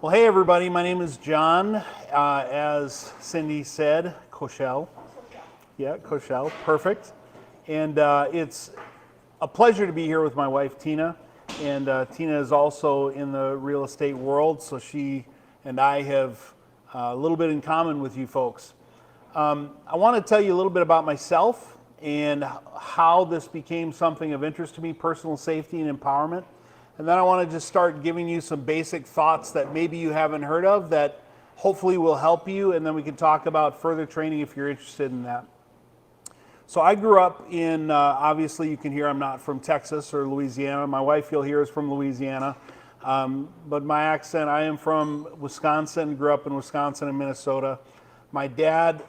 Well, hey everybody, my name is John. As Cindy said, Koeshall. Yeah, Koeshall, perfect. And it's a pleasure to be here with my wife, Tina. And Tina is also in the real estate world, so she and I have a little bit in common with you folks. I want to tell you a little bit about myself and how this became something of interest to me, personal safety and empowerment. And then I want to just start giving you some basic thoughts that maybe you haven't heard of that hopefully will help you, and then we can talk about further training if you're interested in that. So I grew up in, obviously you can hear I'm not from Texas or Louisiana. My wife, you'll hear, is from Louisiana. But my accent, I am from Wisconsin, grew up in Wisconsin and Minnesota. My dad,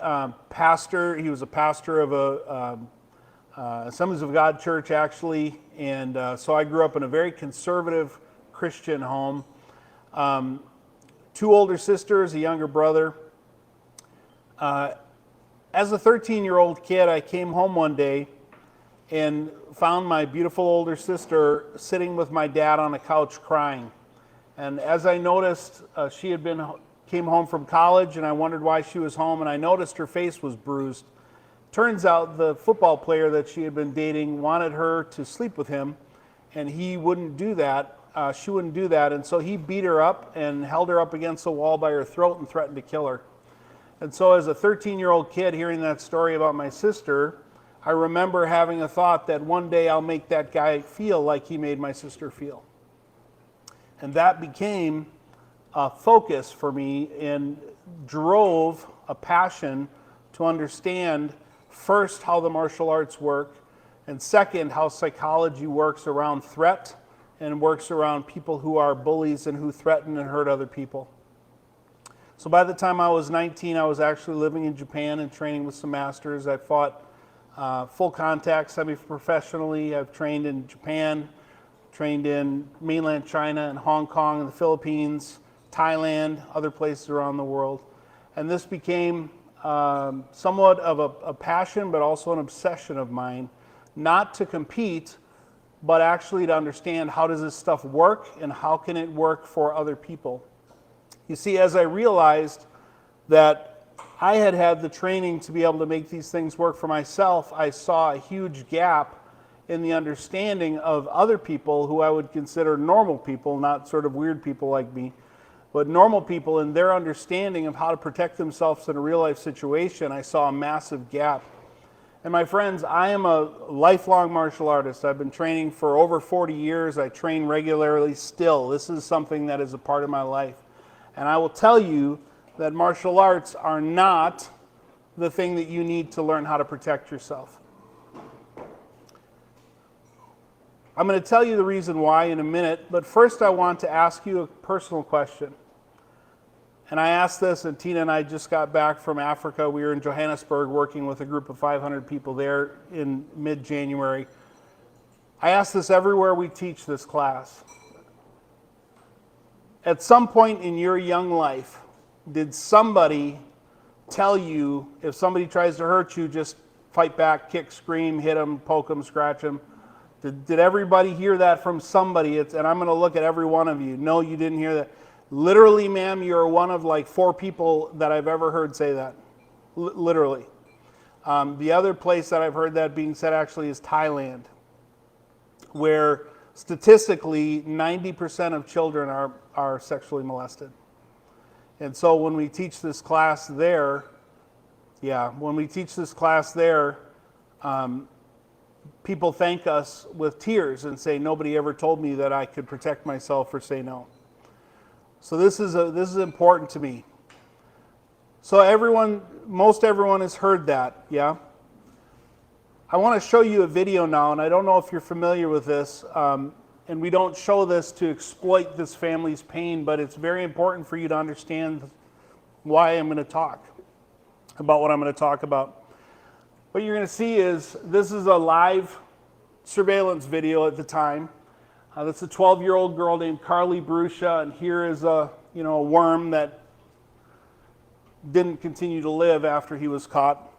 pastor, he was a pastor of a Assemblies of God church, actually, and so I grew up in a very conservative Christian home. Two older sisters, a younger brother. As a 13-year-old kid, I came home one day and found my beautiful older sister sitting with my dad on a couch crying. And as I noticed, she had came home from college, and I wondered why she was home, and I noticed her face was bruised. Turns out the football player that she had been dating wanted her to sleep with him, and he wouldn't do that. She wouldn't do that, and so he beat her up and held her up against the wall by her throat and threatened to kill her. And so as a 13-year-old kid hearing that story about my sister, I remember having a thought that one day I'll make that guy feel like he made my sister feel. And that became a focus for me and drove a passion to understand first, how the martial arts work, and second, how psychology works around threat and works around people who are bullies and who threaten and hurt other people. So by the time I was 19, I was actually living in Japan and training with some masters. I fought full contact semi-professionally. I've trained in Japan, trained in mainland China and Hong Kong and the Philippines, Thailand, other places around the world. And this became somewhat of a passion, but also an obsession of mine, not to compete, but actually to understand how does this stuff work and how can it work for other people. You see, as I realized that I had had the training to be able to make these things work for myself, I saw a huge gap in the understanding of other people who I would consider normal people, not sort of weird people like me, but normal people in their understanding of how to protect themselves in a real life situation. I saw a massive gap. And my friends, I am a lifelong martial artist. I've been training for over 40 years. I train regularly still. This is something that is a part of my life. And I will tell you that martial arts are not the thing that you need to learn how to protect yourself. I'm going to tell you the reason why in a minute, but first I want to ask you a personal question. And I asked this, and Tina and I just got back from Africa. We were in Johannesburg working with a group of 500 people there in mid-January. I ask this everywhere we teach this class. At some point in your young life, did somebody tell you if somebody tries to hurt you, just fight back, kick, scream, hit them, poke them, scratch them? Did everybody hear that from somebody? And I'm going to look at every one of you. No, you didn't hear that. Literally, ma'am, you're one of like 4 people that I've ever heard say that. Literally. The other place that I've heard that being said actually is Thailand, where statistically 90% of children are sexually molested. And so when we teach this class there, people thank us with tears and say, nobody ever told me that I could protect myself or say no. So this is important to me. So most everyone has heard that, yeah? I want to show you a video now, and I don't know if you're familiar with this, and we don't show this to exploit this family's pain, but it's very important for you to understand why I'm going to talk about what I'm going to talk about. What you're going to see is this is a live surveillance video at the time. That's a 12-year-old girl named Carly Brusha, and here is a worm that didn't continue to live after he was caught.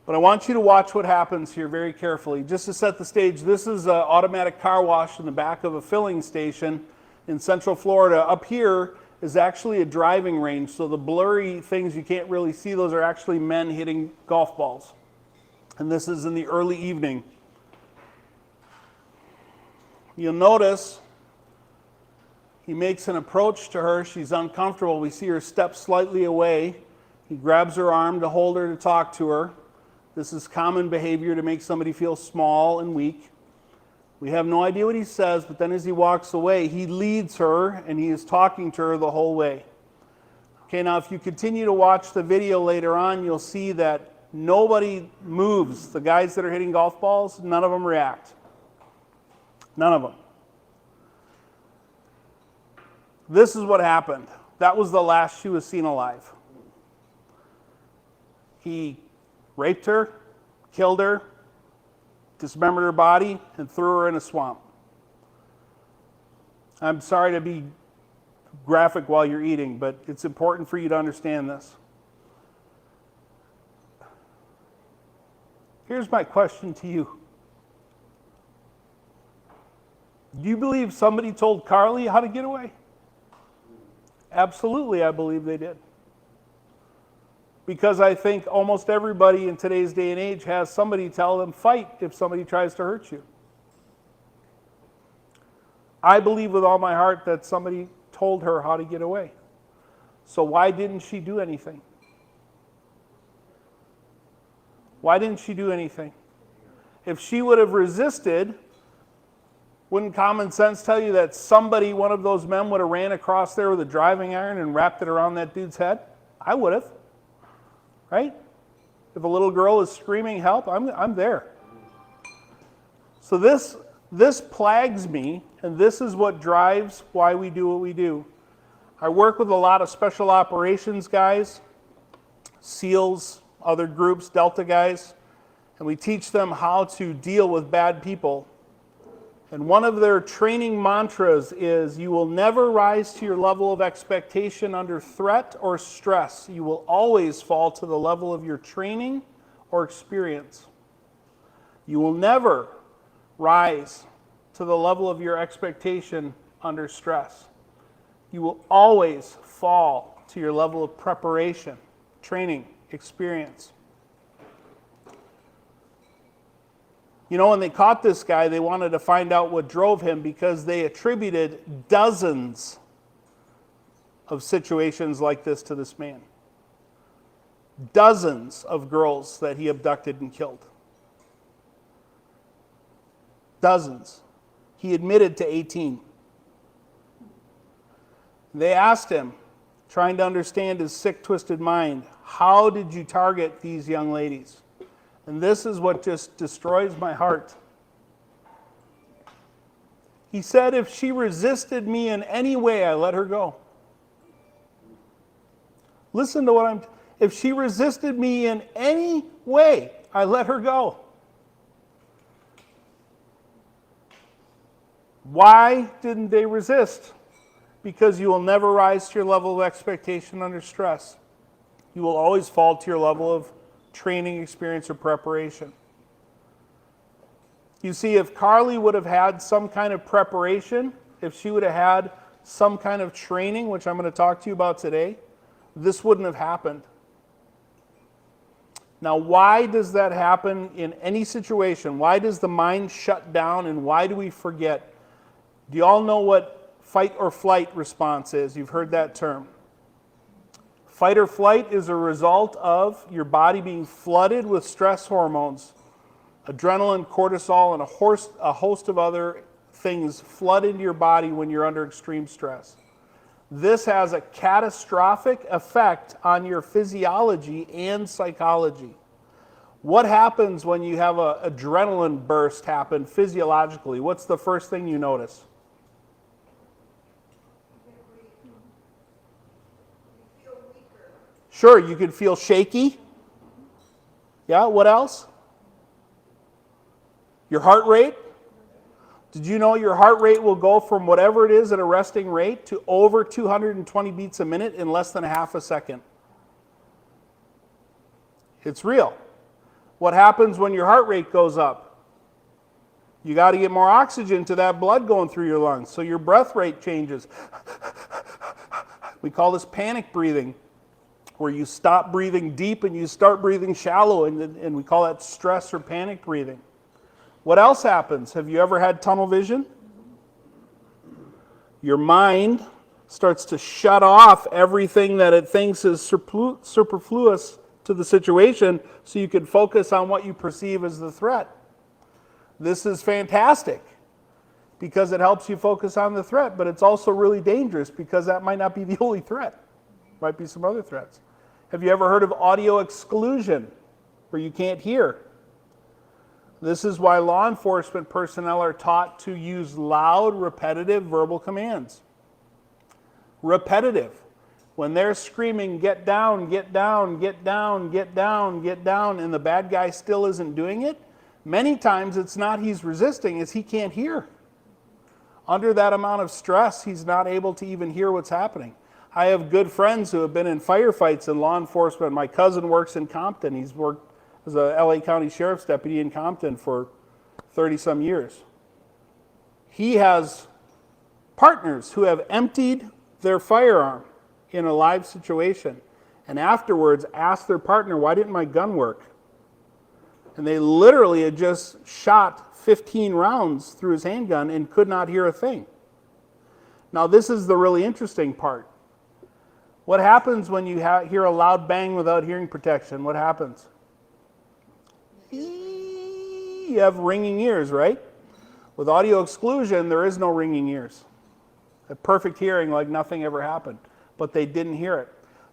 But I want you to watch what happens here very carefully. Just to set the stage, this is an automatic car wash in the back of a filling station in Central Florida. Up here is actually a driving range. So the blurry things you can't really see, those are actually men hitting golf balls. And this is in the early evening. You'll notice he makes an approach to her. She's uncomfortable. We see her step slightly away. He grabs her arm to hold her to talk to her. This is common behavior to make somebody feel small and weak. We have no idea what he says, but then as he walks away, he leads her and he is talking to her the whole way. Okay, now if you continue to watch the video later on, you'll see that nobody moves. The guys that are hitting golf balls, none of them react. None of them. This is what happened. That was the last she was seen alive. He raped her, killed her, dismembered her body, and threw her in a swamp. I'm sorry to be graphic while you're eating, but it's important for you to understand this. Here's my question to you. Do you believe somebody told Carly how to get away? Absolutely, I believe they did. Because I think almost everybody in today's day and age has somebody tell them fight if somebody tries to hurt you. I believe with all my heart that somebody told her how to get away. So why didn't she do anything? Why didn't she do anything? If she would have resisted, wouldn't common sense tell you that somebody, one of those men, would have ran across there with a driving iron and wrapped it around that dude's head? I would have. Right? If a little girl is screaming help, I'm there. So this plagues me, and this is what drives why we do what we do. I work with a lot of special operations guys, SEALs, other groups, Delta guys, and we teach them how to deal with bad people. And one of their training mantras is, you will never rise to your level of expectation under threat or stress. You will always fall to the level of your training or experience. You will never rise to the level of your expectation under stress. You will always fall to your level of preparation, training, experience. You know, when they caught this guy, they wanted to find out what drove him because they attributed dozens of situations like this to this man. Dozens of girls that he abducted and killed. Dozens. He admitted to 18. They asked him, trying to understand his sick, twisted mind, how did you target these young ladies? And this is what just destroys my heart. He said, if she resisted me in any way, I let her go. Listen to what if she resisted me in any way, I let her go. Why didn't they resist? Because you will never rise to your level of expectation under stress. You will always fall to your level of training, experience, or preparation. You see, if Carly would have had some kind of preparation, if she would have had some kind of training, which I'm going to talk to you about today, this wouldn't have happened. Now, why does that happen in any situation? Why does the mind shut down, and why do we forget? Do you all know what fight or flight response is? You've heard that term. Fight or flight is a result of your body being flooded with stress hormones. Adrenaline, cortisol, and a host of other things flood into your body when you're under extreme stress. This has a catastrophic effect on your physiology and psychology. What happens when you have an adrenaline burst happen physiologically? What's the first thing you notice? Sure, you could feel shaky. Yeah, what else? Your heart rate. Did you know your heart rate will go from whatever it is at a resting rate to over 220 beats a minute in less than a half a second? It's real. What happens when your heart rate goes up? You got to get more oxygen to that blood going through your lungs, so your breath rate changes. We call this panic breathing, where you stop breathing deep and you start breathing shallow, and we call that stress or panic breathing. What else happens? Have you ever had tunnel vision? Your mind starts to shut off everything that it thinks is superfluous to the situation so you can focus on what you perceive as the threat. This is fantastic because it helps you focus on the threat, but it's also really dangerous because that might not be the only threat. Might be some other threats. Have you ever heard of audio exclusion, where you can't hear? This is why law enforcement personnel are taught to use loud, repetitive verbal commands. Repetitive. When they're screaming, get down, get down, get down, get down, get down, and the bad guy still isn't doing it, many times it's not he's resisting, it's he can't hear. Under that amount of stress, he's not able to even hear what's happening. I have good friends who have been in firefights and law enforcement. My cousin works in Compton. He's worked as a LA County Sheriff's deputy in Compton for 30-some years. He has partners who have emptied their firearm in a live situation and afterwards asked their partner, why didn't my gun work? And they literally had just shot 15 rounds through his handgun and could not hear a thing. Now this is the really interesting part. What happens when you hear a loud bang without hearing protection? What happens? You have ringing ears, right? With audio exclusion, there is no ringing ears. A perfect hearing like nothing ever happened, but they didn't hear it.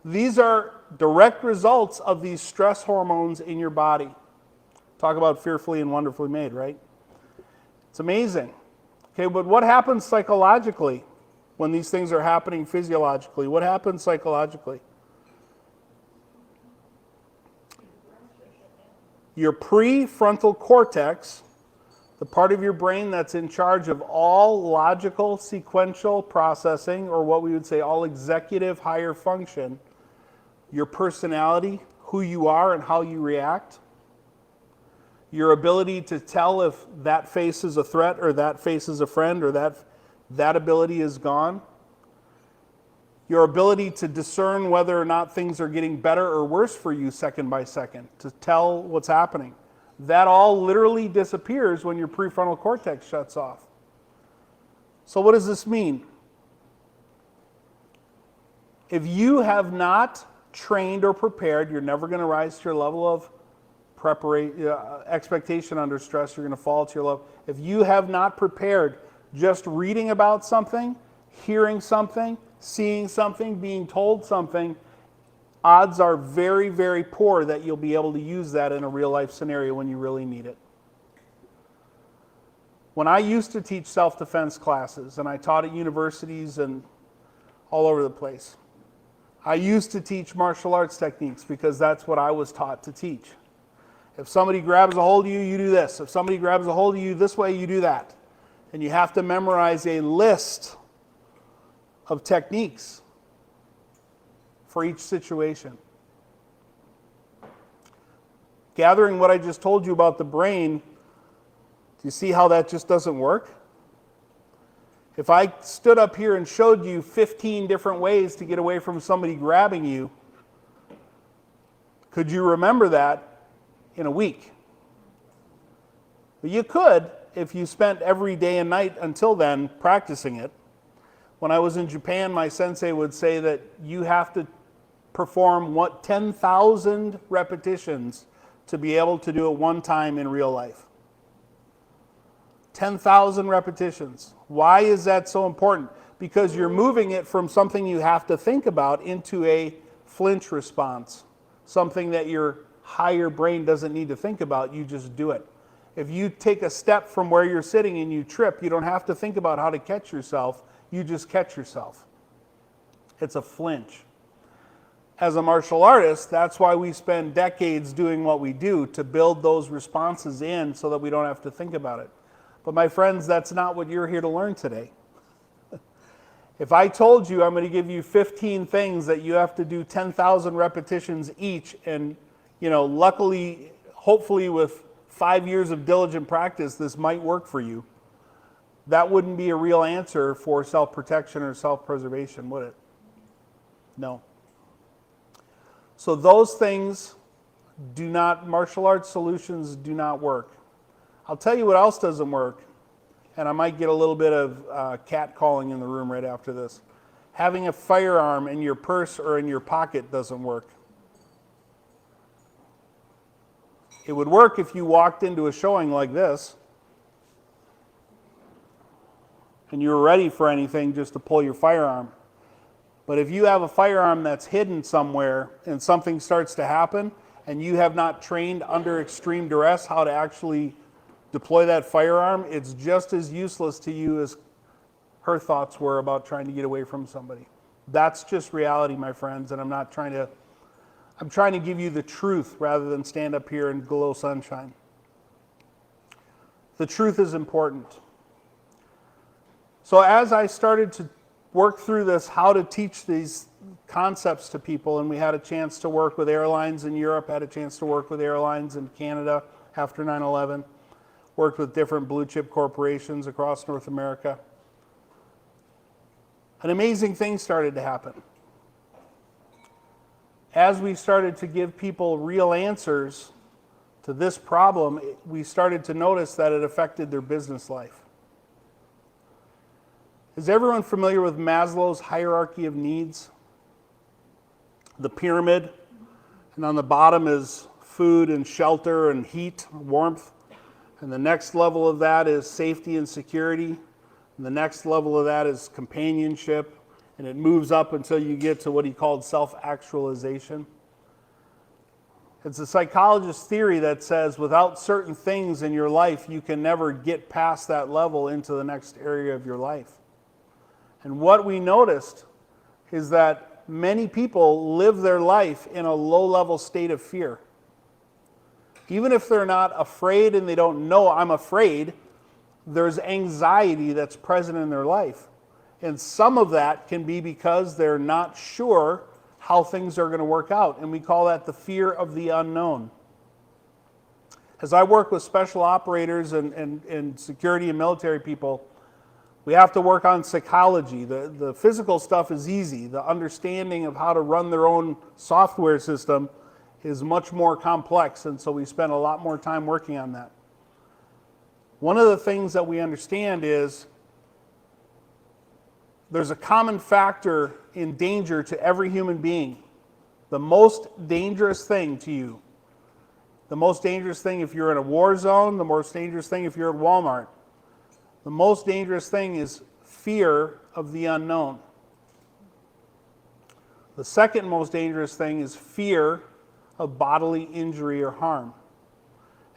These are direct results of these stress hormones in your body. Talk about fearfully and wonderfully made, right? It's amazing. Okay, but what happens psychologically when these things are happening physiologically? What happens psychologically? Your prefrontal cortex, the part of your brain that's in charge of all logical, sequential processing, or what we would say all executive higher function, your personality, who you are and how you react, your ability to tell if that face is a threat or that face is a friend or that ability is gone, your ability to discern whether or not things are getting better or worse for you second by second, to tell what's happening. That all literally disappears when your prefrontal cortex shuts off. So what does this mean? If you have not trained or prepared, you're never going to rise to your level of expectation under stress. You're going to fall to your level. If you have not prepared, just reading about something, hearing something, seeing something, being told something, odds are very, very poor that you'll be able to use that in a real life scenario when you really need it. When I used to teach self-defense classes, and I taught at universities and all over the place, I used to teach martial arts techniques because that's what I was taught to teach. If somebody grabs a hold of you, you do this. If somebody grabs a hold of you this way, you do that. And you have to memorize a list of techniques for each situation. Gathering what I just told you about the brain, do you see how that just doesn't work? If I stood up here and showed you 15 different ways to get away from somebody grabbing you, could you remember that in a week? But you could if you spent every day and night until then practicing it. When I was in Japan, my sensei would say that you have to perform 10,000 repetitions to be able to do it one time in real life. 10,000 repetitions. Why is that so important? Because you're moving it from something you have to think about into a flinch response. Something that your higher brain doesn't need to think about, you just do it. If you take a step from where you're sitting and you trip, you don't have to think about how to catch yourself. You just catch yourself. It's a flinch. As a martial artist, that's why we spend decades doing what we do, to build those responses in so that we don't have to think about it. But my friends, that's not what you're here to learn today. If I told you I'm going to give you 15 things that you have to do 10,000 repetitions each, and luckily, hopefully with 5 years of diligent practice, this might work for you, that wouldn't be a real answer for self-protection or self-preservation, would it? No. So those things martial arts solutions do not work. I'll tell you what else doesn't work, and I might get a little bit of cat calling in the room right after this. Having a firearm in your purse or in your pocket doesn't work. It would work if you walked into a showing like this and you were ready for anything just to pull your firearm. But if you have a firearm that's hidden somewhere and something starts to happen and you have not trained under extreme duress how to actually deploy that firearm, it's just as useless to you as her thoughts were about trying to get away from somebody. That's just reality, my friends, and I'm trying to give you the truth rather than stand up here and glow sunshine. The truth is important. So as I started to work through this, how to teach these concepts to people, and we had a chance to work with airlines in Europe, had a chance to work with airlines in Canada after 9/11, worked with different blue chip corporations across North America. An amazing thing started to happen. As we started to give people real answers to this problem, we started to notice that it affected their business life. Is everyone familiar with Maslow's hierarchy of needs? The pyramid, and on the bottom is food and shelter and heat, warmth. And the next level of that is safety and security. And the next level of that is companionship. And it moves up until you get to what he called self-actualization. It's a psychologist's theory that says without certain things in your life, you can never get past that level into the next area of your life. And what we noticed is that many people live their life in a low-level state of fear. Even if they're not afraid and they don't know I'm afraid, there's anxiety that's present in their life. And some of that can be because they're not sure how things are going to work out. And we call that the fear of the unknown. As I work with special operators and security and military people, we have to work on psychology. The physical stuff is easy. The understanding of how to run their own software system is much more complex, and so we spend a lot more time working on that. One of the things that we understand is there's a common factor in danger to every human being. The most dangerous thing to you, the most dangerous thing if you're in a war zone, the most dangerous thing if you're at Walmart, the most dangerous thing is fear of the unknown. The second most dangerous thing is fear of bodily injury or harm.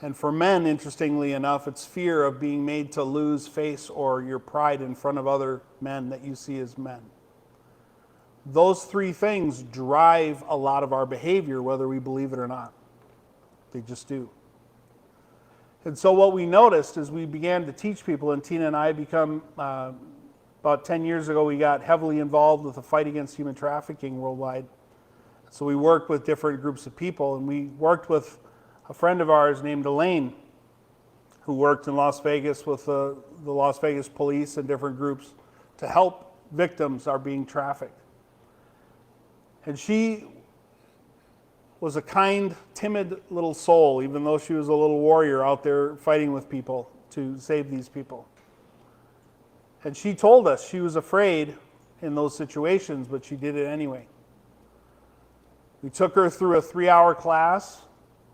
And for men, interestingly enough, it's fear of being made to lose face or your pride in front of other men that you see as men. Those three things drive a lot of our behavior, whether we believe it or not. They just do. And so what we noticed as we began to teach people, and Tina and I become, about 10 years ago, we got heavily involved with the fight against human trafficking worldwide. So we worked with different groups of people, and we worked with a friend of ours named Elaine, who worked in Las Vegas with the Las Vegas police and different groups to help victims are being trafficked. And she was a kind, timid little soul, even though she was a little warrior out there fighting with people to save these people. And she told us she was afraid in those situations, but she did it anyway. We took her through a 3-hour class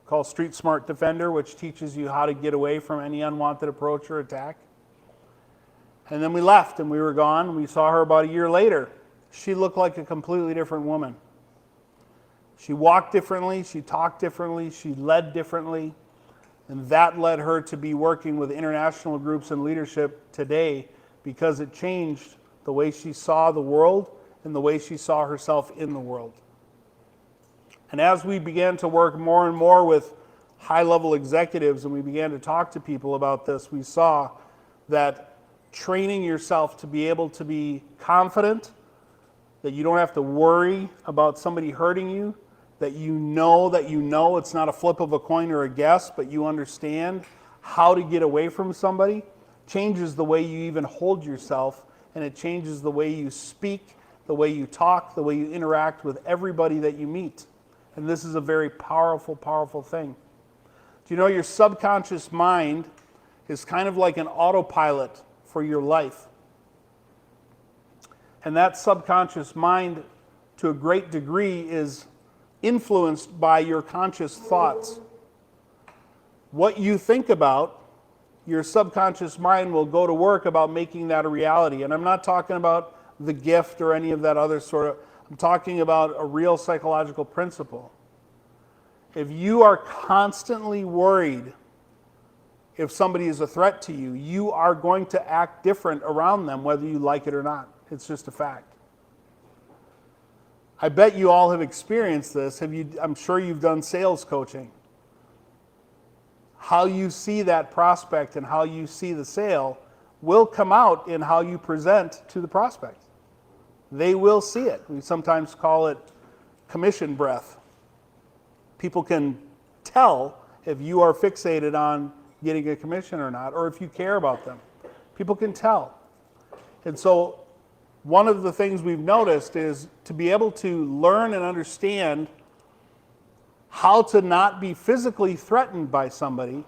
called Street Smart Defender, which teaches you how to get away from any unwanted approach or attack. And then we left and we were gone. We saw her about a year later. She looked like a completely different woman. She walked differently, she talked differently, she led differently, and that led her to be working with international groups and leadership today because it changed the way she saw the world and the way she saw herself in the world. And as we began to work more and more with high-level executives and we began to talk to people about this, we saw that training yourself to be able to be confident, that you don't have to worry about somebody hurting you, that you know it's not a flip of a coin or a guess, but you understand how to get away from somebody, changes the way you even hold yourself, and it changes the way you speak the way you talk, the way you interact with everybody that you meet. And this is a very powerful, powerful thing. Do you know your subconscious mind is kind of like an autopilot for your life? And that subconscious mind, to a great degree, is influenced by your conscious thoughts. What you think about, your subconscious mind will go to work about making that a reality. And I'm not talking about the gift or any of that other sort of, I'm talking about a real psychological principle. If you are constantly worried if somebody is a threat to you, you are going to act different around them, whether you like it or not. It's just a fact. I bet you all have experienced this. I'm sure you've done sales coaching. How you see that prospect and how you see the sale will come out in how you present to the prospect. They will see it. We sometimes call it commission breath. People can tell if you are fixated on getting a commission or not, or if you care about them. People can tell. And so one of the things we've noticed is to be able to learn and understand how to not be physically threatened by somebody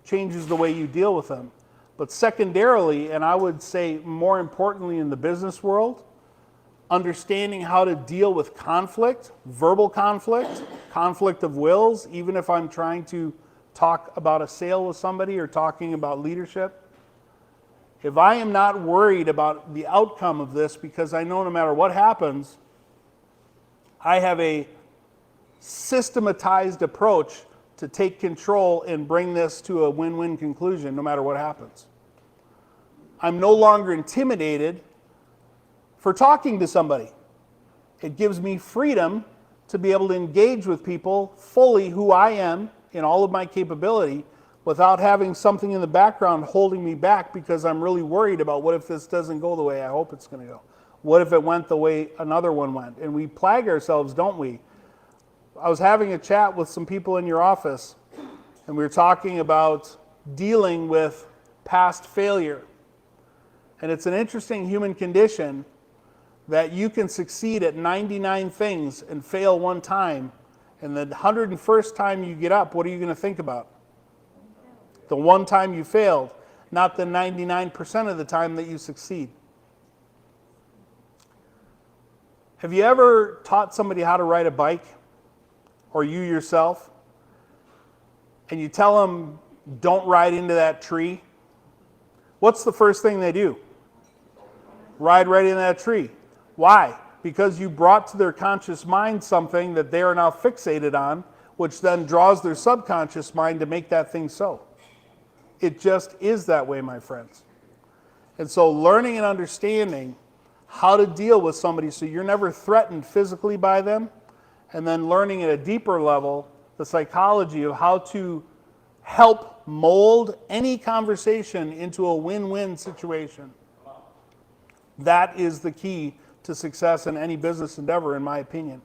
changes the way you deal with them. But secondarily, and I would say more importantly in the business world, understanding how to deal with conflict, verbal conflict, conflict of wills, even if I'm trying to talk about a sale with somebody or talking about leadership. If I am not worried about the outcome of this, because I know no matter what happens, I have a systematized approach to take control and bring this to a win-win conclusion no matter what happens. I'm no longer intimidated for talking to somebody. It gives me freedom to be able to engage with people fully who I am in all of my capability without having something in the background holding me back because I'm really worried about what if this doesn't go the way I hope it's going to go? What if it went the way another one went? And we plague ourselves, don't we? I was having a chat with some people in your office, and we were talking about dealing with past failure. And it's an interesting human condition that you can succeed at 99 things and fail one time, and the 101st time you get up, what are you going to think about? The one time you failed, not the 99% of the time that you succeed. Have you ever taught somebody how to ride a bike, or you yourself, and you tell them, don't ride into that tree? What's the first thing they do? Ride right into that tree. Why? Because you brought to their conscious mind something that they are now fixated on, which then draws their subconscious mind to make that thing so. It just is that way, my friends. And so learning and understanding how to deal with somebody so you're never threatened physically by them, and then learning at a deeper level the psychology of how to help mold any conversation into a win-win situation. That is the key to success in any business endeavor, in my opinion.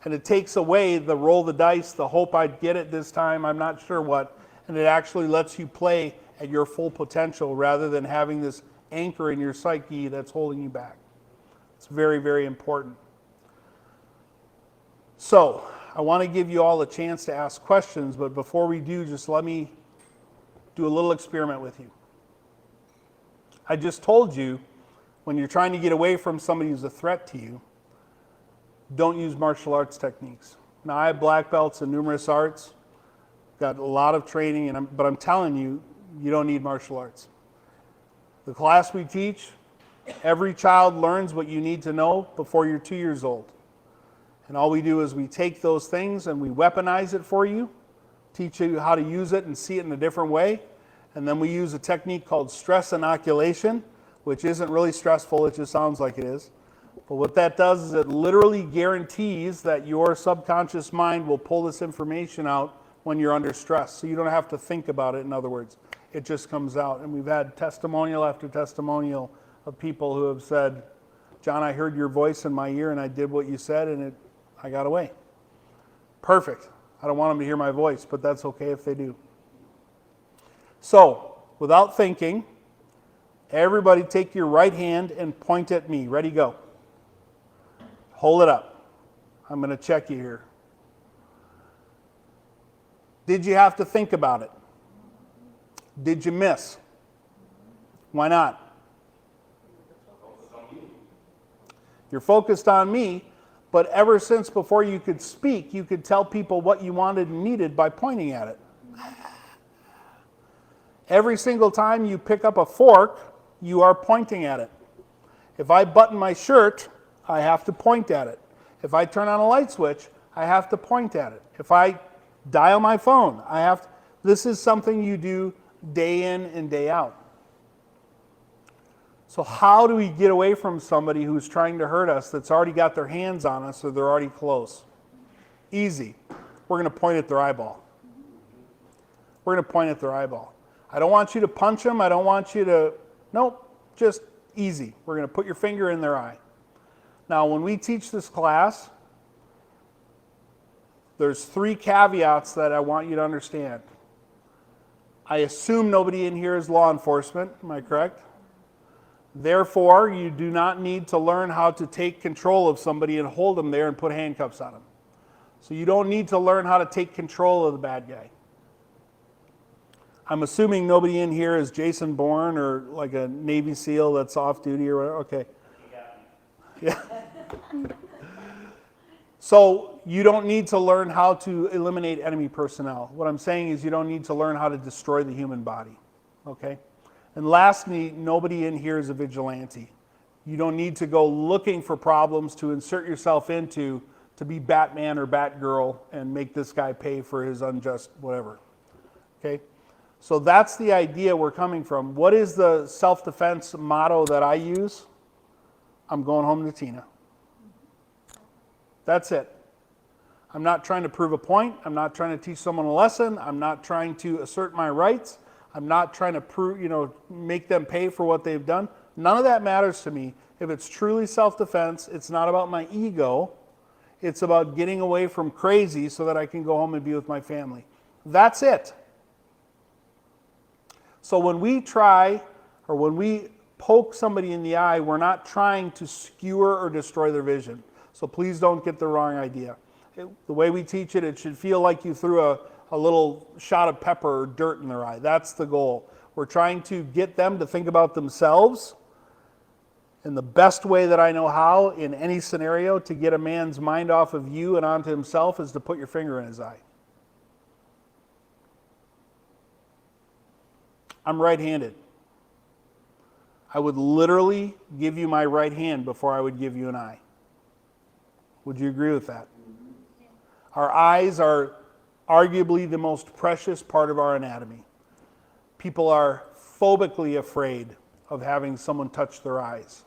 And it takes away the roll the dice, the hope I'd get it this time, I'm not sure what, and it actually lets you play at your full potential rather than having this anchor in your psyche that's holding you back. It's very, very important. So, I want to give you all a chance to ask questions, but before we do, just let me do a little experiment with you. I just told you, when you're trying to get away from somebody who's a threat to you, don't use martial arts techniques. Now, I have black belts in numerous arts, got a lot of training, but I'm telling you, you don't need martial arts. The class we teach, every child learns what you need to know before you're 2 years old. And all we do is we take those things and we weaponize it for you, teach you how to use it and see it in a different way. And then we use a technique called stress inoculation, which isn't really stressful, it just sounds like it is. But what that does is it literally guarantees that your subconscious mind will pull this information out when you're under stress. So you don't have to think about it, in other words. It just comes out. And we've had testimonial after testimonial of people who have said, John, I heard your voice in my ear and I did what you said and I got away. Perfect. I don't want them to hear my voice, but that's okay if they do. So, without thinking, everybody take your right hand and point at me. Ready, go. Hold it up. I'm going to check you here. Did you have to think about it? Did you miss? Why not? You're focused on me, but ever since before you could speak, you could tell people what you wanted and needed by pointing at it. Every single time you pick up a fork, you are pointing at it. If I button my shirt, I have to point at it. If I turn on a light switch, I have to point at it. If I dial my phone, I have to. This is something you do day in and day out. So how do we get away from somebody who's trying to hurt us that's already got their hands on us or they're already close? Easy. We're going to point at their eyeball. We're going to point at their eyeball. I don't want you to punch them. I don't want you to, nope, just easy. We're going to put your finger in their eye. Now, when we teach this class, there's 3 caveats that I want you to understand. I assume nobody in here is law enforcement. Am I correct? Therefore, you do not need to learn how to take control of somebody and hold them there and put handcuffs on them. So you don't need to learn how to take control of the bad guy. I'm assuming nobody in here is Jason Bourne or like a Navy SEAL that's off duty or whatever. Okay. Yeah. So you don't need to learn how to eliminate enemy personnel. What I'm saying is you don't need to learn how to destroy the human body. Okay? And lastly, nobody in here is a vigilante. You don't need to go looking for problems to insert yourself into to be Batman or Batgirl and make this guy pay for his unjust whatever. Okay? So that's the idea we're coming from. What is the self-defense motto that I use? I'm going home to Tina. That's it. I'm not trying to prove a point. I'm not trying to teach someone a lesson. I'm not trying to assert my rights. I'm not trying to prove, make them pay for what they've done. None of that matters to me. If it's truly self-defense, it's not about my ego. It's about getting away from crazy so that I can go home and be with my family. That's it. So when we poke somebody in the eye, we're not trying to skewer or destroy their vision. So please don't get the wrong idea. The way we teach it, it should feel like you threw a little shot of pepper or dirt in their eye. That's the goal. We're trying to get them to think about themselves in the best way that I know how in any scenario. To get a man's mind off of you and onto himself is to put your finger in his eye. I'm right-handed. I would literally give you my right hand before I would give you an eye. Would you agree with that? Our eyes are arguably the most precious part of our anatomy. People are phobically afraid of having someone touch their eyes.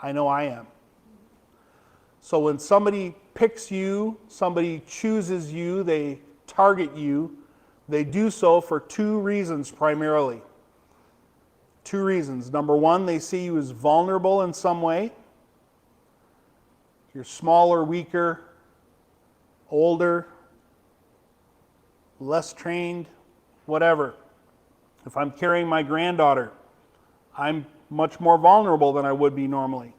I know I am. So when somebody picks you, somebody chooses you, they target you, they do so for 2 reasons primarily. 2 reasons. Number 1, they see you as vulnerable in some way. You're smaller, weaker, older, less trained, whatever. If I'm carrying my granddaughter, I'm much more vulnerable than I would be normally.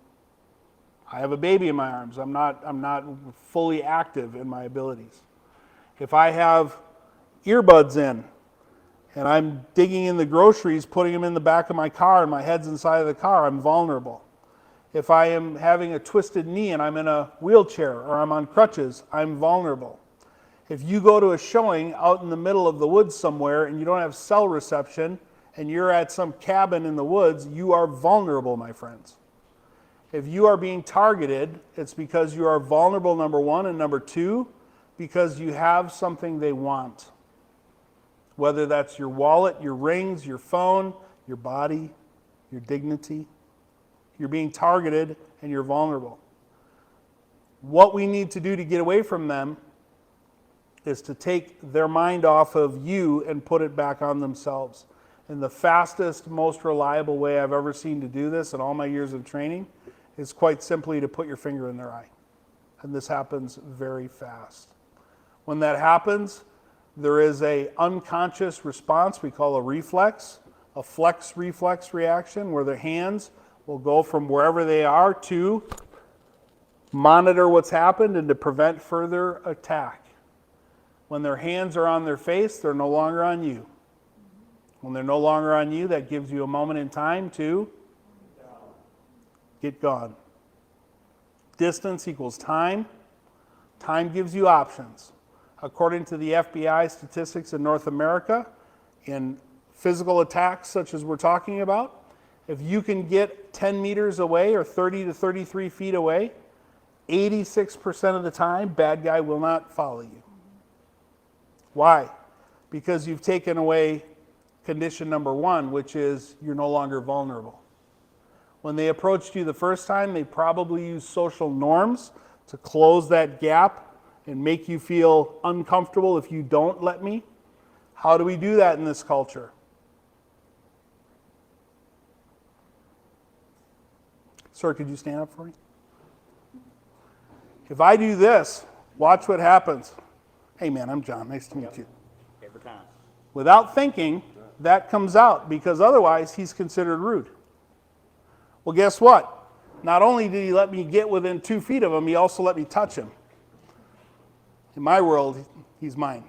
I have a baby in my arms. I'm not fully active in my abilities. If I have earbuds in and I'm digging in the groceries, putting them in the back of my car and my head's inside of the car, I'm vulnerable. If I am having a twisted knee and I'm in a wheelchair or I'm on crutches, I'm vulnerable. If you go to a showing out in the middle of the woods somewhere and you don't have cell reception and you're at some cabin in the woods, you are vulnerable, my friends. If you are being targeted, it's because you are vulnerable, number 1, and number 2, because you have something they want. Whether that's your wallet, your rings, your phone, your body, your dignity. You're being targeted and you're vulnerable. What we need to do to get away from them is to take their mind off of you and put it back on themselves. And the fastest, most reliable way I've ever seen to do this in all my years of training is quite simply to put your finger in their eye. And this happens very fast. When that happens, there is an unconscious response we call a reflex, a flex reflex reaction, where the hands will go from wherever they are to monitor what's happened and to prevent further attack. When their hands are on their face, they're no longer on you. When they're no longer on you, that gives you a moment in time to get gone. Distance equals time. Time gives you options. According to the FBI statistics in North America, in physical attacks such as we're talking about, if you can get 10 meters away or 30 to 33 feet away, 86% of the time, bad guy will not follow you. Why? Because you've taken away condition number one, which is you're no longer vulnerable. When they approached you the first time, they probably used social norms to close that gap and make you feel uncomfortable if you don't let me. How do we do that in this culture? Sir, could you stand up for me? If I do this, watch what happens. Hey man, I'm John, nice to meet you. Every time. Without thinking, that comes out because otherwise he's considered rude. Well, guess what? Not only did he let me get within 2 feet of him, he also let me touch him. In my world, he's mine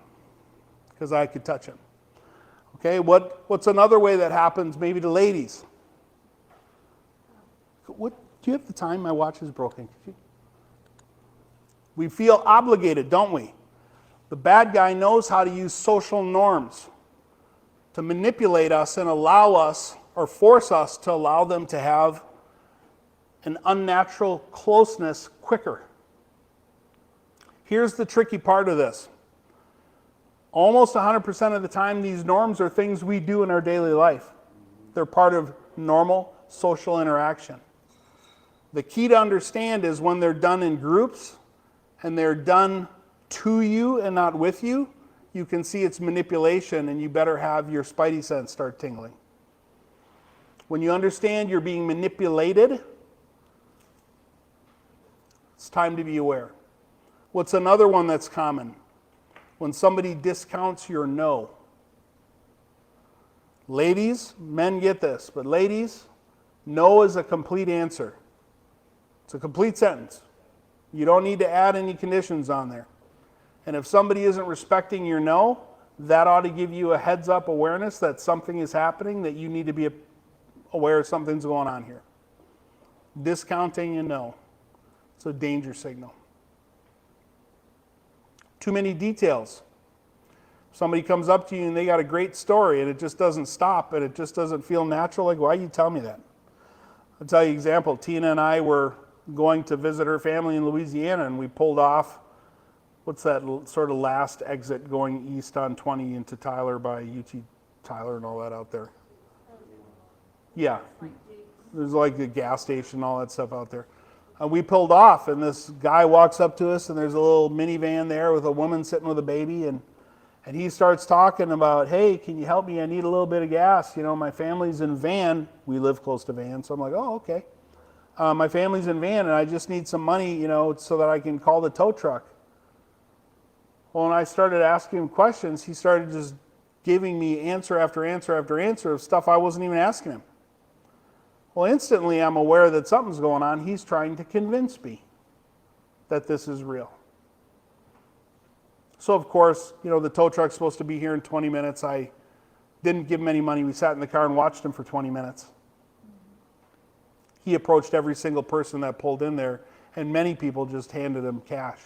because I could touch him. Okay, what's another way that happens maybe to ladies? Do you have the time? My watch is broken. We feel obligated, don't we? The bad guy knows how to use social norms to manipulate us and allow us or force us to allow them to have an unnatural closeness quicker. Here's the tricky part of this. Almost 100% of the time, these norms are things we do in our daily life. They're part of normal social interaction. The key to understand is when they're done in groups and they're done to you and not with you, you can see it's manipulation and you better have your spidey sense start tingling. When you understand you're being manipulated, it's time to be aware. What's another one that's common? When somebody discounts your no. Ladies, men get this, but ladies, no is a complete answer. It's a complete sentence. You don't need to add any conditions on there. And if somebody isn't respecting your no, that ought to give you a heads up awareness that something is happening, that you need to be aware something's going on here. Discounting a no. It's a danger signal. Too many details. Somebody comes up to you and they got a great story and it just doesn't stop and it just doesn't feel natural. Like, why you tell me that? I'll tell you an example. Tina and I were going to visit her family in Louisiana and we pulled off, what's that sort of last exit going east on 20 into Tyler by UT Tyler and all that out there? Yeah. There's like a gas station and all that stuff out there. We pulled off and this guy walks up to us and there's a little minivan there with a woman sitting with a baby and he starts talking about, hey, can you help me? I need a little bit of gas. You know, my family's in Van. We live close to Van. So I'm like, oh, okay. My family's in Van and I just need some money, you know, so that I can call the tow truck. Well, when I started asking him questions, he started just giving me answer after answer after answer of stuff I wasn't even asking him. Well, instantly I'm aware that something's going on. He's trying to convince me that this is real. So, of course, you know, the tow truck's supposed to be here in 20 minutes. I didn't give him any money. We sat in the car and watched him for 20 minutes. He approached every single person that pulled in there, and many people just handed him cash.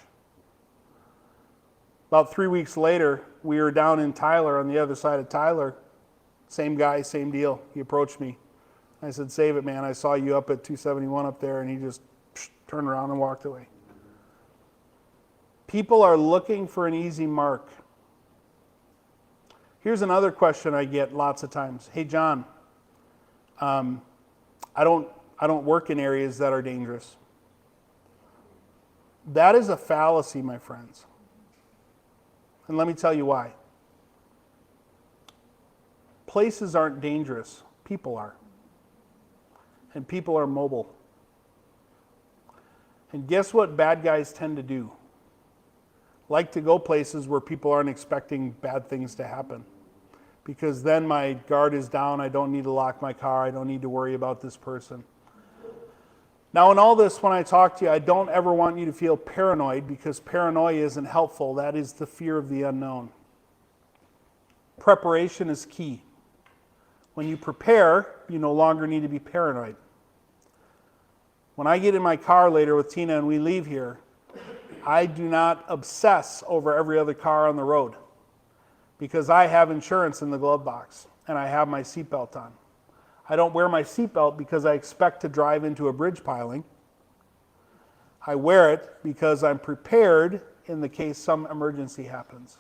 About 3 weeks later, we were down in Tyler, on the other side of Tyler. Same guy, same deal. He approached me. I said, save it, man. I saw you up at 271 up there, and he just turned around and walked away. People are looking for an easy mark. Here's another question I get lots of times. Hey, John, I don't work in areas that are dangerous. That is a fallacy, my friends. And let me tell you why. Places aren't dangerous. People are. And people are mobile. And guess what bad guys tend to do? Like to go places where people aren't expecting bad things to happen. Because then my guard is down. I don't need to lock my car. I don't need to worry about this person. Now in all this, when I talk to you, I don't ever want you to feel paranoid, because paranoia isn't helpful. That is the fear of the unknown. Preparation is key. When you prepare, you no longer need to be paranoid. When I get in my car later with Tina and we leave here, I do not obsess over every other car on the road, because I have insurance in the glove box and I have my seatbelt on. I don't wear my seatbelt because I expect to drive into a bridge piling. I wear it because I'm prepared in the case some emergency happens.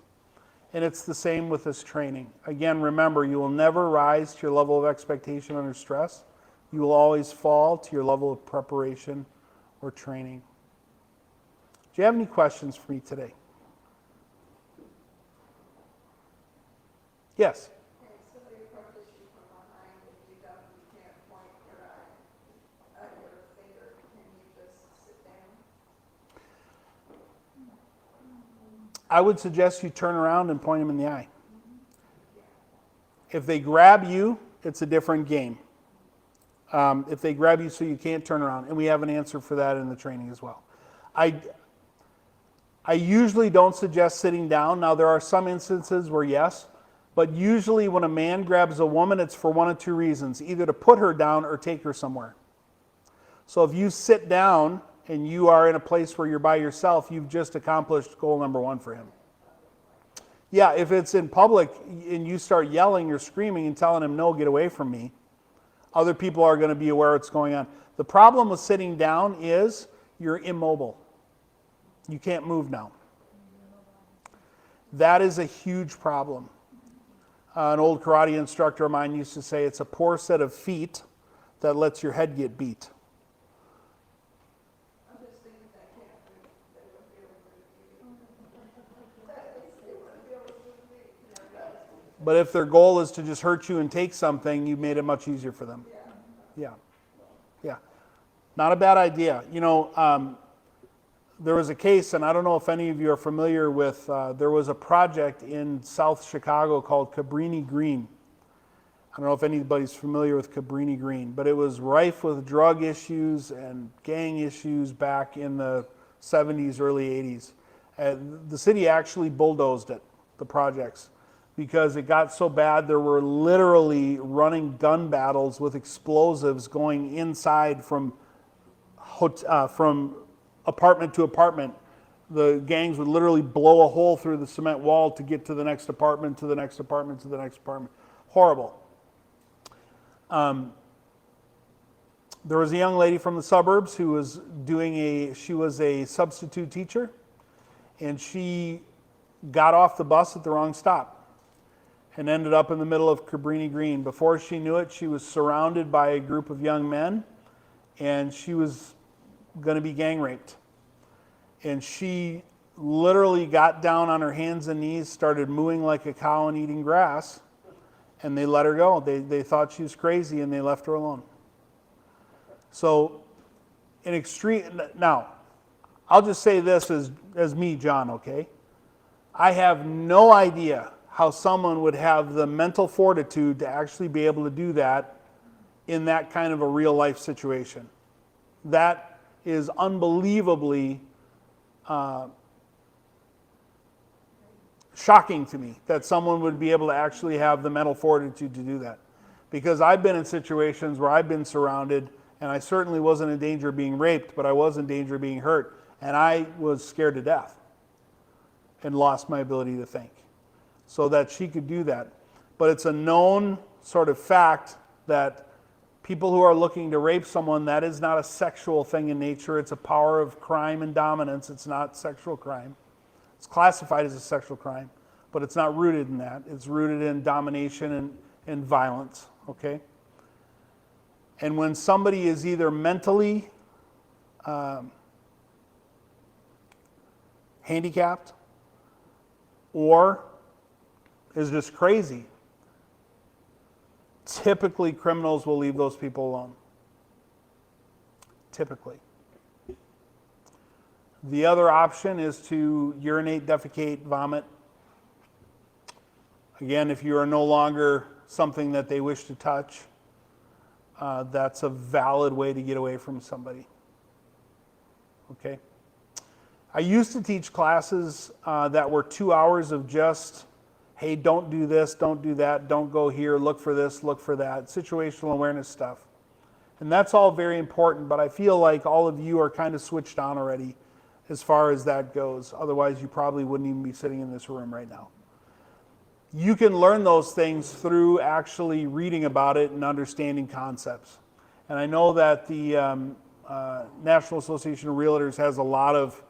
And it's the same with this training. Again, remember, you will never rise to your level of expectation under stress. You will always fall to your level of preparation or training. Do you have any questions for me today? Yes? Okay, somebody approaches you from behind and you can't point your finger. Can you just sit down? I would suggest you turn around and point them in the eye. If they grab you, it's a different game. If they grab you so you can't turn around, and we have an answer for that in the training as well. I usually don't suggest sitting down. Now there are some instances where yes, but usually when a man grabs a woman, it's for one of two reasons: either to put her down or take her somewhere. So if you sit down and you are in a place where you're by yourself, you've just accomplished goal number one for him. Yeah, if it's in public and you start yelling or screaming and telling him, no, get away from me, other people are going to be aware what's going on. The problem with sitting down is you're immobile. You can't move now. That is a huge problem. An old karate instructor of mine used to say, it's a poor set of feet that lets your head get beat. I'm just thinking that can't move. They wouldn't be able to move. But if their goal is to just hurt you and take something, you've made it much easier for them. Yeah. Not a bad idea. You know, there was a case, and I don't know if any of you are familiar with, there was a project in South Chicago called Cabrini Green. I don't know if anybody's familiar with Cabrini Green, but it was rife with drug issues and gang issues back in the 70s, early 80s. The city actually bulldozed it, the projects, because it got so bad there were literally running gun battles with explosives going inside from apartment to apartment. The gangs would literally blow a hole through the cement wall to get to the next apartment, to the next apartment, to the next apartment. Horrible. There was a young lady from the suburbs who was she was a substitute teacher, and she got off the bus at the wrong stop and ended up in the middle of Cabrini Green. Before she knew it, she was surrounded by a group of young men, and she was going to be gang raped. And she literally got down on her hands and knees, started mooing like a cow and eating grass, and they let her go. They thought she was crazy, and they left her alone. So, now, I'll just say this as me, John, okay? I have no idea how someone would have the mental fortitude to actually be able to do that in that kind of a real life situation. That is unbelievably shocking to me, that someone would be able to actually have the mental fortitude to do that. Because I've been in situations where I've been surrounded, and I certainly wasn't in danger of being raped, but I was in danger of being hurt, and I was scared to death and lost my ability to think. So that she could do that. But it's a known sort of fact that people who are looking to rape someone, that is not a sexual thing in nature. It's a power of crime and dominance. It's not sexual crime. It's classified as a sexual crime, but it's not rooted in that. It's rooted in domination and violence, okay? And when somebody is either mentally handicapped or is just crazy, typically criminals will leave those people alone. Typically. The other option is to urinate, defecate, vomit. Again, if you are no longer something that they wish to touch, that's a valid way to get away from somebody. okay? I used to teach classes that were 2 hours of just, hey, don't do this, don't do that, don't go here, look for this, look for that, situational awareness stuff. And that's all very important, but I feel like all of you are kind of switched on already as far as that goes. Otherwise, you probably wouldn't even be sitting in this room right now. You can learn those things through actually reading about it and understanding concepts. And I know that the National Association of Realtors has a lot of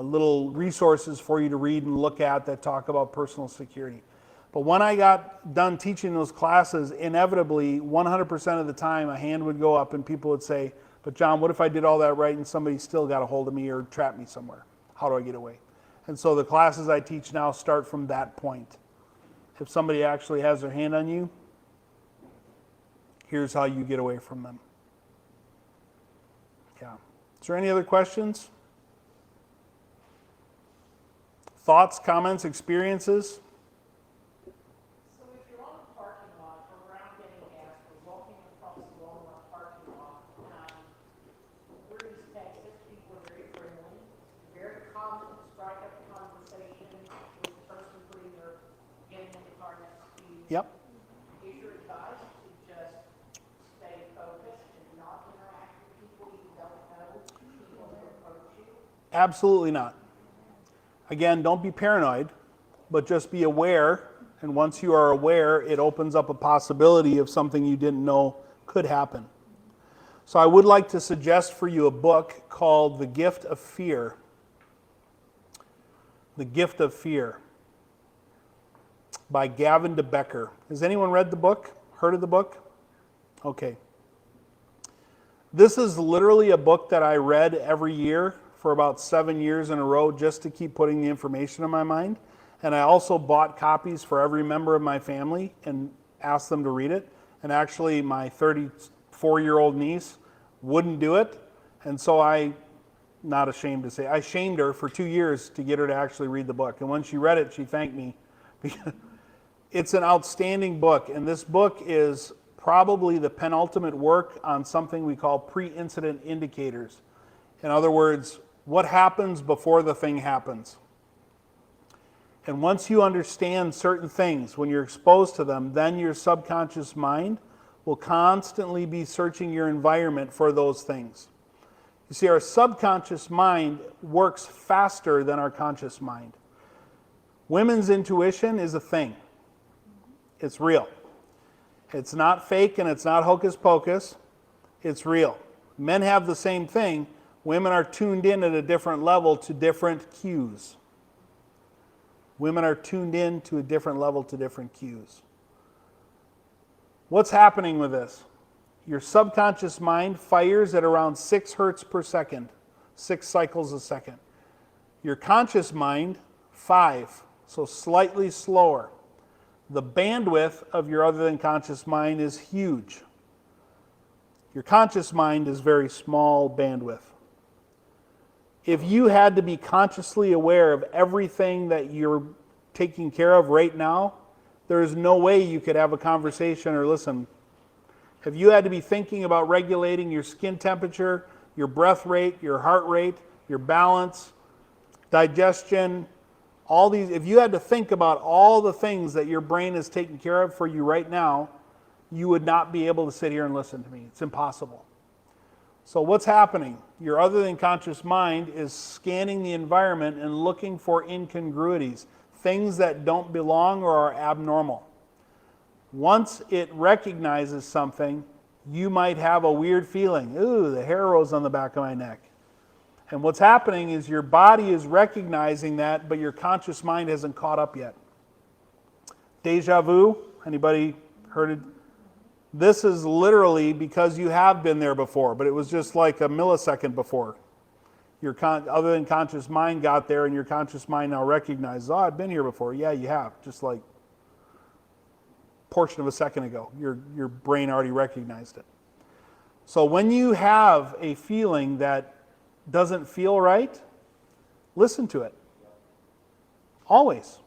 little resources for you to read and look at that talk about personal security. But when I got done teaching those classes, inevitably, 100% of the time, a hand would go up and people would say, but John, what if I did all that right and somebody still got a hold of me or trapped me somewhere? How do I get away? And so the classes I teach now start from that point. If somebody actually has their hand on you, here's how you get away from them. Yeah. Is there any other questions? Thoughts, comments, experiences? So if you're on a parking lot or around getting gas or walking across the Walmart parking lot, we're East Texas, people are very friendly, very common to strike up a conversation with the person getting in the car next to you. Yep. Is your advice to just stay focused and not interact with people you don't know, people who approach you? Absolutely not. Again, don't be paranoid, but just be aware. And once you are aware, it opens up a possibility of something you didn't know could happen. So I would like to suggest for you a book called The Gift of Fear. The Gift of Fear by Gavin de Becker. Has anyone read the book? Heard of the book? Okay. This is literally a book that I read every year for about 7 years in a row just to keep putting the information in my mind. And I also bought copies for every member of my family and asked them to read it. And actually my 34-year-old niece wouldn't do it. And so not ashamed to say, I shamed her for 2 years to get her to actually read the book. And when she read it, she thanked me. It's an outstanding book. And this book is probably the penultimate work on something we call pre-incident indicators. In other words, what happens before the thing happens? And once you understand certain things, when you're exposed to them, then your subconscious mind will constantly be searching your environment for those things. You see, our subconscious mind works faster than our conscious mind. Women's intuition is a thing. It's real. It's not fake and it's not hocus pocus. It's real. Men have the same thing. Women are tuned in at a different level to different cues. Women are tuned in to a different level to different cues. What's happening with this? Your subconscious mind fires at around 6 hertz per second, 6 cycles a second. Your conscious mind, 5, so slightly slower. The bandwidth of your other than conscious mind is huge. Your conscious mind is very small bandwidth. If you had to be consciously aware of everything that you're taking care of right now, there is no way you could have a conversation or listen. If you had to be thinking about regulating your skin temperature, your breath rate, your heart rate, your balance, digestion, all these, if you had to think about all the things that your brain is taking care of for you right now, you would not be able to sit here and listen to me. It's impossible. So what's happening? Your other than conscious mind is scanning the environment and looking for incongruities, things that don't belong or are abnormal. Once it recognizes something, you might have a weird feeling. Ooh, the hair rose on the back of my neck. And what's happening is your body is recognizing that, but your conscious mind hasn't caught up yet. Deja vu, anybody heard it? This is literally because you have been there before, but it was just like a millisecond before. Your other than conscious mind got there, and your conscious mind now recognizes, oh, I've been here before. Yeah, you have, just like a portion of a second ago. Your brain already recognized it. So when you have a feeling that doesn't feel right, listen to it. Always.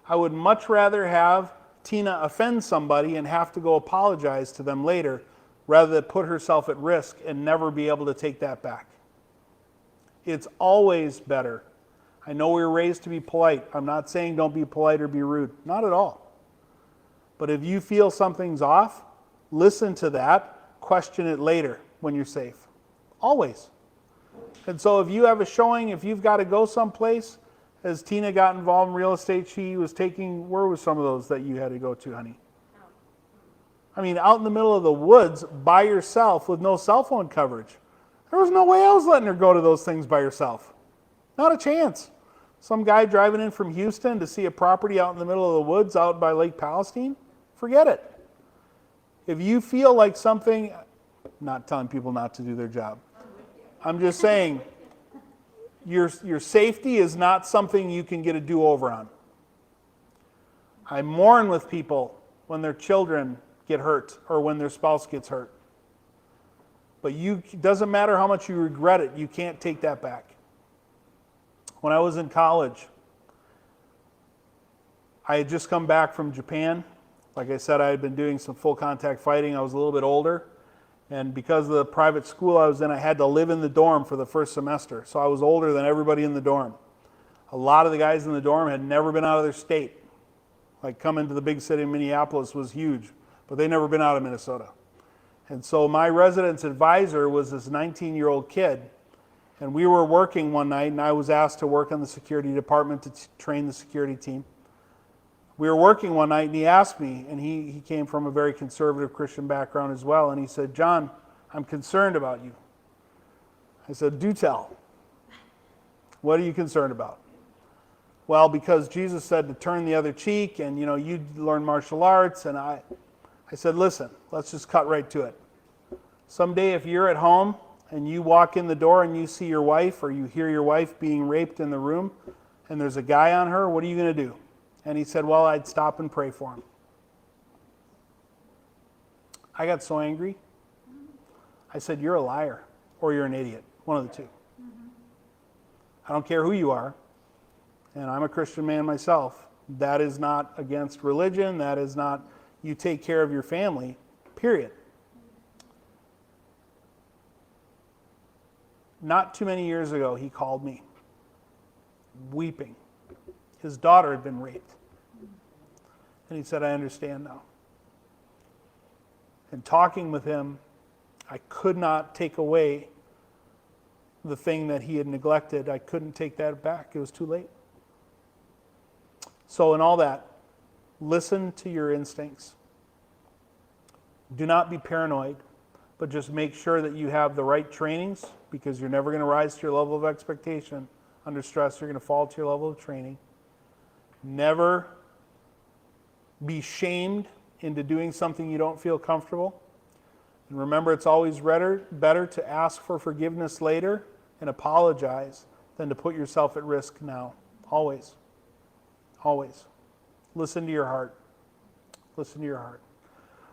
I would much rather have Tina offend somebody and have to go apologize to them later rather than put herself at risk and never be able to take that back. It's always better. I know we were raised to be polite. I'm not saying don't be polite or be rude. Not at all. But if you feel something's off, listen to that, question it later when you're safe. Always. And so if you have a showing, if you've got to go someplace, as Tina got involved in real estate, she was taking, where were some of those that you had to go to, honey? I mean, out in the middle of the woods by yourself with no cell phone coverage. There was no way I was letting her go to those things by herself. Not a chance. Some guy driving in from Houston to see a property out in the middle of the woods out by Lake Palestine, forget it. If you feel like something, not telling people not to do their job. I'm just saying, your safety is not something you can get a do-over on. I mourn with people when their children get hurt or when their spouse gets hurt. But it doesn't matter how much you regret it, you can't take that back. When I was in college, I had just come back from Japan. Like I said, I had been doing some full contact fighting. I was a little bit older. And because of the private school I was in, I had to live in the dorm for the first semester. So I was older than everybody in the dorm. A lot of the guys in the dorm had never been out of their state. Like coming to the big city of Minneapolis was huge, but they'd never been out of Minnesota. And so my residence advisor was this 19-year-old kid. And we were working one night, and I was asked to work on the security department to train the security team. We were working one night, and he asked me, and he came from a very conservative Christian background as well, and he said, "John, I'm concerned about you." I said, "Do tell. What are you concerned about?" "Well, because Jesus said to turn the other cheek, and you learn martial arts." And I said, "Listen, let's just cut right to it. Someday if you're at home and you walk in the door and you see your wife or you hear your wife being raped in the room and there's a guy on her, what are you going to do?" And he said, "Well, I'd stop and pray for him." I got so angry. I said, "You're a liar or you're an idiot, one of the two. I don't care who you are, and I'm a Christian man myself. That is not against religion. That is not, you take care of your family, period." Not too many years ago, he called me, weeping. His daughter had been raped. And he said, "I understand now." And talking with him, I could not take away the thing that he had neglected. I couldn't take that back. It was too late. So in all that, listen to your instincts. Do not be paranoid, but just make sure that you have the right trainings, because you're never going to rise to your level of expectation. Under stress, you're going to fall to your level of training. Never be shamed into doing something you don't feel comfortable. And remember, it's always better to ask for forgiveness later and apologize than to put yourself at risk now. Always. Always. Listen to your heart. Listen to your heart.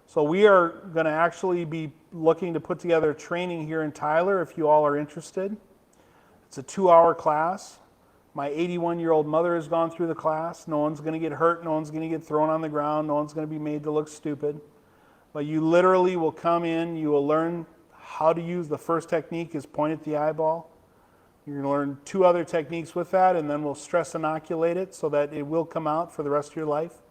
So we are going to actually be looking to put together training here in Tyler if you all are interested. It's a 2-hour class. My 81-year-old mother has gone through the class. No one's going to get hurt. No one's going to get thrown on the ground. No one's going to be made to look stupid. But you literally will come in. You will learn how to use the first technique is point at the eyeball. You're going to learn 2 other techniques with that, and then we'll stress inoculate it so that it will come out for the rest of your life.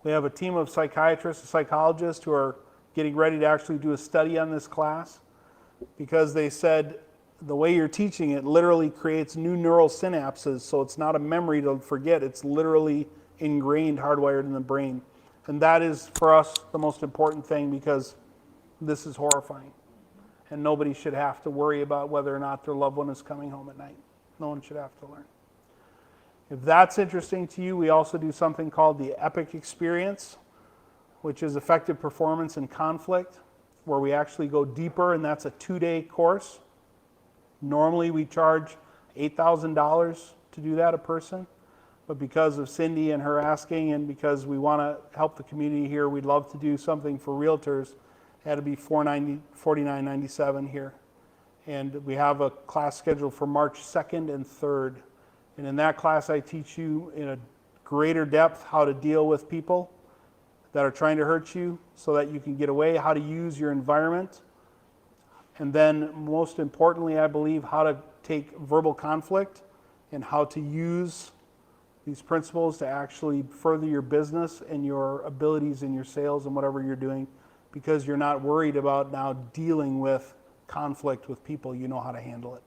We have a team of psychiatrists and psychologists who are getting ready to actually do a study on this class, because they said the way you're teaching it literally creates new neural synapses, so it's not a memory to forget. It's literally ingrained, hardwired in the brain. And that is, for us, the most important thing, because this is horrifying. And nobody should have to worry about whether or not their loved one is coming home at night. No one should have to learn. If that's interesting to you, we also do something called the EPIC experience, which is effective performance in conflict, where we actually go deeper, and that's a 2-day course. Normally we charge $8,000 to do that a person, but because of Cindy and her asking, and because we want to help the community here, we'd love to do something for realtors. It had to be $49.97 here. And we have a class scheduled for March 2nd and 3rd. And in that class, I teach you in a greater depth how to deal with people that are trying to hurt you so that you can get away, how to use your environment, and then most importantly, I believe, how to take verbal conflict and how to use these principles to actually further your business and your abilities in your sales and whatever you're doing, because you're not worried about now dealing with conflict with people. You know how to handle it.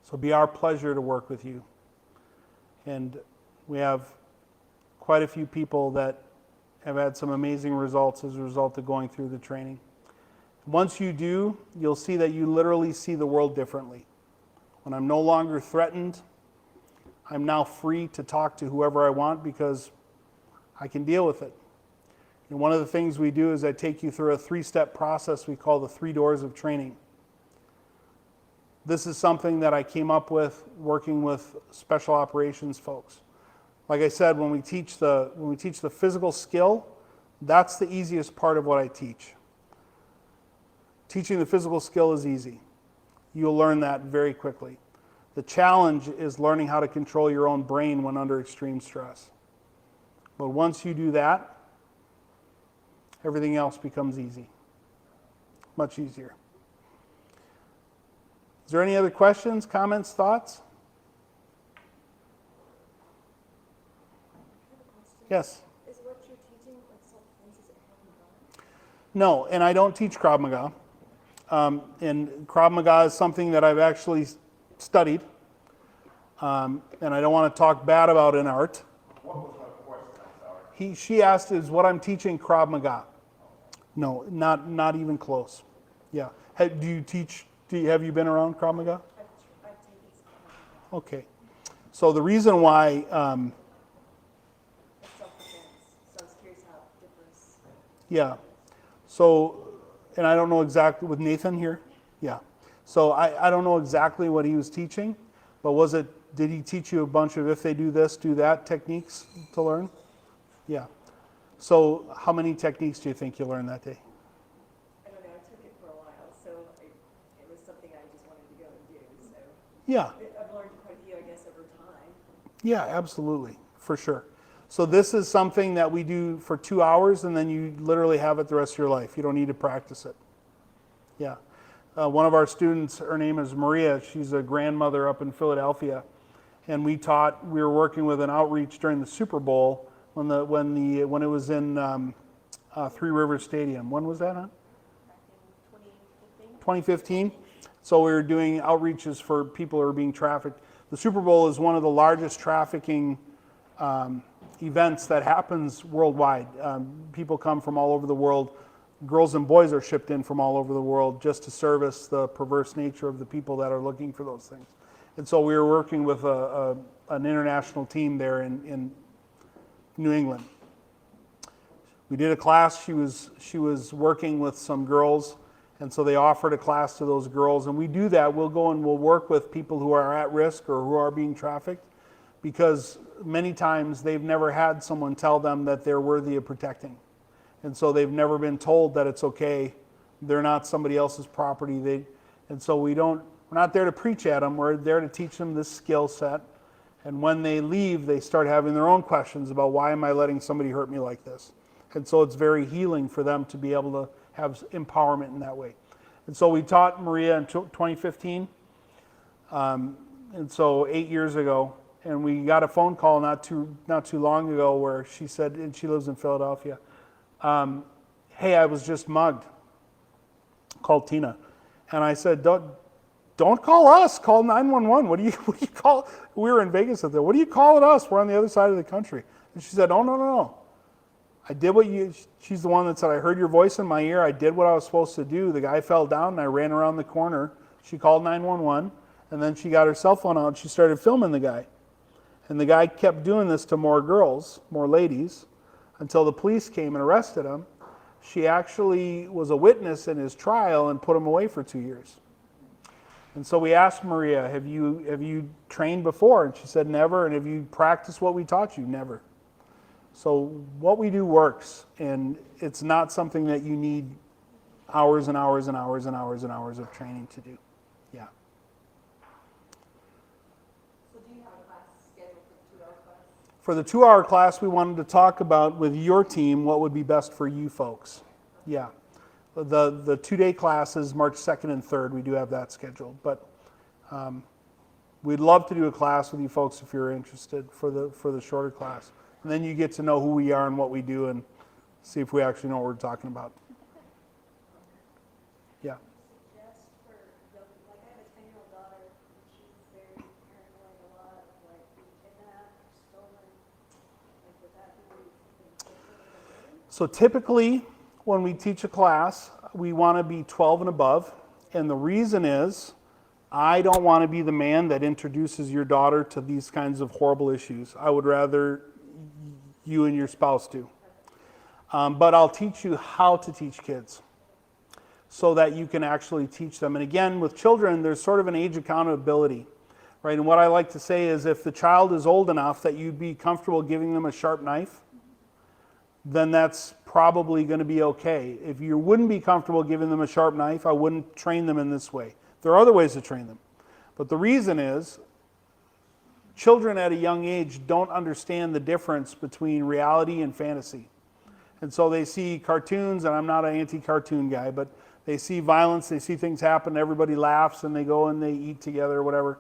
So it'll be our pleasure to work with you. And we have quite a few people that have had some amazing results as a result of going through the training. Once you do, you'll see that you literally see the world differently. When I'm no longer threatened, I'm now free to talk to whoever I want because I can deal with it. And one of the things we do is I take you through a 3-step process we call the 3 doors of training. This is something that I came up with working with special operations folks. Like I said, when we teach the physical skill, that's the easiest part of what I teach. Teaching the physical skill is easy. You'll learn that very quickly. The challenge is learning how to control your own brain when under extreme stress. But once you do that, everything else becomes easy. Much easier. Is there any other questions, comments, thoughts? Yes? Is what you're teaching like self-defense? Is it Krav Maga? No, and I don't teach Krav Maga. And Krav Maga is something that I've actually studied. And I don't want to talk bad about an art. What was her question? I'm sorry. She asked, is what I'm teaching Krav Maga? No, not even close. Yeah. Do you teach, have you been around Krav Maga? I've taken some Okay. So the reason why, it's self-defense, so I was curious how it differs. yeah. So, and I don't know exactly, with Nathan here? Yeah. So I don't know exactly what he was teaching, but did he teach you a bunch of if they do this, do that techniques to learn? Yeah. So how many techniques do you think you learned that day? I don't know, I took it for a while, so it was something I just wanted to go and do, so. Yeah. I've learned quite a few, I guess, over time. Yeah, absolutely, for sure. So this is something that we do for 2 hours, and then you literally have it the rest of your life. You don't need to practice it. Yeah. One of our students, her name is Maria. She's a grandmother up in Philadelphia, and we were working with an outreach during the Super Bowl when it was in Three Rivers Stadium. When was that, huh? Back in 2015. 2015. So we were doing outreaches for people who are being trafficked. The Super Bowl is one of the largest trafficking events that happens worldwide. People come from all over the world. Girls and boys are shipped in from all over the world just to service the perverse nature of the people that are looking for those things. And so we were working with an international team there in New England. We did a class. She was working with some girls, and so they offered a class to those girls. And we do that. We'll go and we'll work with people who are at risk or who are being trafficked, because many times they've never had someone tell them that they're worthy of protecting. And so they've never been told that it's okay. They're not somebody else's property. And so we're not there to preach at them. We're there to teach them this skill set. And when they leave, they start having their own questions about, why am I letting somebody hurt me like this? And so it's very healing for them to be able to have empowerment in that way. And so we taught Maria in 2015. And so 8 years ago, and we got a phone call not too long ago where she said, and she lives in Philadelphia, hey, I was just mugged. Called Tina. And I said, don't call us, call 911. What do you call? We were in Vegas at that. What are you calling us? We're on the other side of the country. And she said, oh, no. I did she's the one that said, I heard your voice in my ear. I did what I was supposed to do. The guy fell down and I ran around the corner. She called 911 and then she got her cell phone out and she started filming the guy. And the guy kept doing this to more girls, more ladies, until the police came and arrested him. She actually was a witness in his trial and put him away for 2 years. And so we asked Maria, have you trained before? And she said, never. And have you practiced what we taught you? Never. So what we do works, and it's not something that you need hours and hours and hours and hours and hours of training to do. Yeah. So do you have a class scheduled for the 2-hour class? For the 2-hour class, we wanted to talk about with your team what would be best for you folks. Yeah. The 2-day class is March 2nd and 3rd. We do have that scheduled. But We'd love to do a class with you folks if you're interested for the shorter class. And then you get to know who we are and what we do and see if we actually know what we're talking about. Yeah. Suggest for, like I have a 10-year-old daughter, and she's very paranoid a lot of like being kidnapped or stolen. Like would that be something? So typically, when we teach a class, we want to be 12 and above. And the reason is, I don't want to be the man that introduces your daughter to these kinds of horrible issues. I would rather you and your spouse do. But I'll teach you how to teach kids so that you can actually teach them. And again, with children, there's sort of an age accountability, right? And what I like to say is if the child is old enough that you'd be comfortable giving them a sharp knife, then that's probably going to be okay. If you wouldn't be comfortable giving them a sharp knife, I wouldn't train them in this way. There are other ways to train them. But the reason is, children at a young age don't understand the difference between reality and fantasy. And so they see cartoons, and I'm not an anti-cartoon guy, but they see violence, they see things happen, everybody laughs, and they go and they eat together or whatever.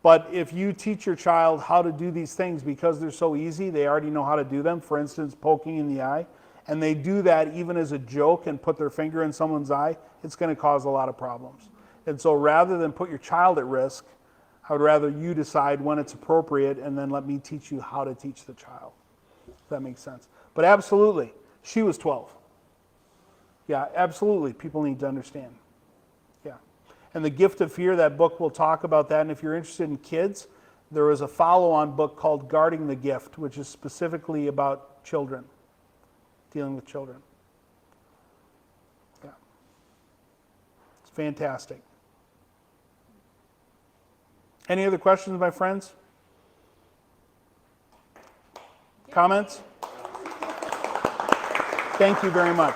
But if you teach your child how to do these things because they're so easy, they already know how to do them, for instance, poking in the eye, and they do that even as a joke and put their finger in someone's eye, it's going to cause a lot of problems. And so rather than put your child at risk, I would rather you decide when it's appropriate and then let me teach you how to teach the child. If that makes sense. But absolutely, she was 12. Yeah, absolutely, people need to understand. Yeah. And The Gift of Fear, that book will talk about that. And if you're interested in kids, there is a follow-on book called Guarding the Gift, which is specifically about children, dealing with children. Yeah. It's fantastic. Any other questions, my friends? Comments? Thank you very much.